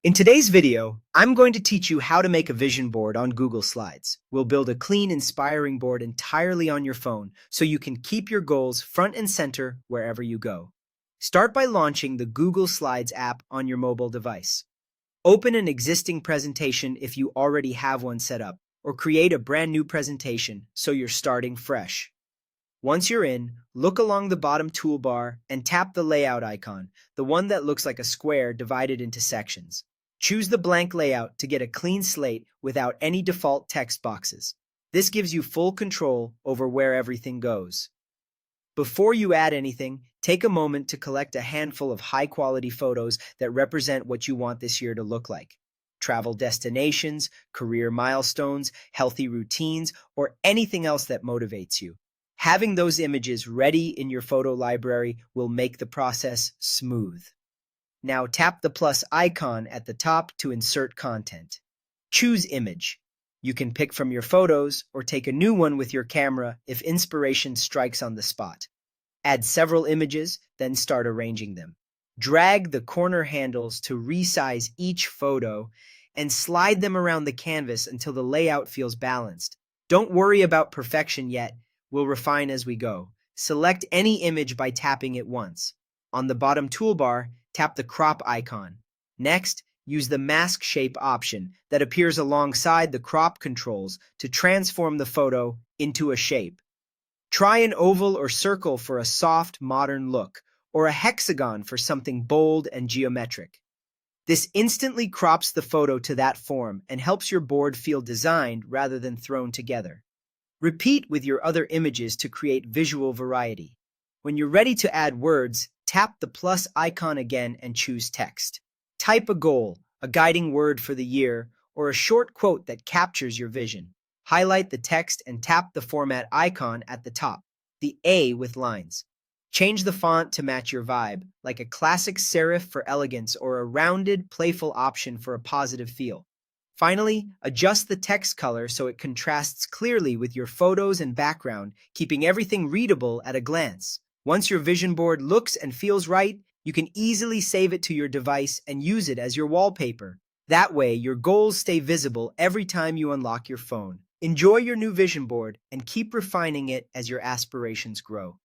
In today's video, I'm going to teach you how to make a vision board on Google Slides. We'll build a clean, inspiring board entirely on your phone so you can keep your goals front and center wherever you go. Start by launching the Google Slides app on your mobile device. Open an existing presentation if you already have one set up, or create a brand new presentation so you're starting fresh. Once you're in, look along the bottom toolbar and tap the layout icon, the one that looks like a square divided into sections. Choose the blank layout to get a clean slate without any default text boxes. This gives you full control over where everything goes. Before you add anything, take a moment to collect a handful of high-quality photos that represent what you want this year to look like. Travel destinations, career milestones, healthy routines, or anything else that motivates you. Having those images ready in your photo library will make the process smooth. Now tap the plus icon at the top to insert content. Choose image. You can pick from your photos or take a new one with your camera if inspiration strikes on the spot. Add several images, then start arranging them. Drag the corner handles to resize each photo and slide them around the canvas until the layout feels balanced. Don't worry about perfection yet. We'll refine as we go. Select any image by tapping it once. On the bottom toolbar, tap the crop icon. Next, use the mask shape option that appears alongside the crop controls to transform the photo into a shape. Try an oval or circle for a soft, modern look, or a hexagon for something bold and geometric. This instantly crops the photo to that form and helps your board feel designed rather than thrown together. Repeat with your other images to create visual variety. When you're ready to add words, tap the plus icon again and choose text. Type a goal, a guiding word for the year, or a short quote that captures your vision. Highlight the text and tap the format icon at the top, the A with lines. Change the font to match your vibe, like a classic serif for elegance or a rounded, playful option for a positive feel. Finally, adjust the text color so it contrasts clearly with your photos and background, keeping everything readable at a glance. Once your vision board looks and feels right, you can easily save it to your device and use it as your wallpaper. That way, your goals stay visible every time you unlock your phone. Enjoy your new vision board and keep refining it as your aspirations grow.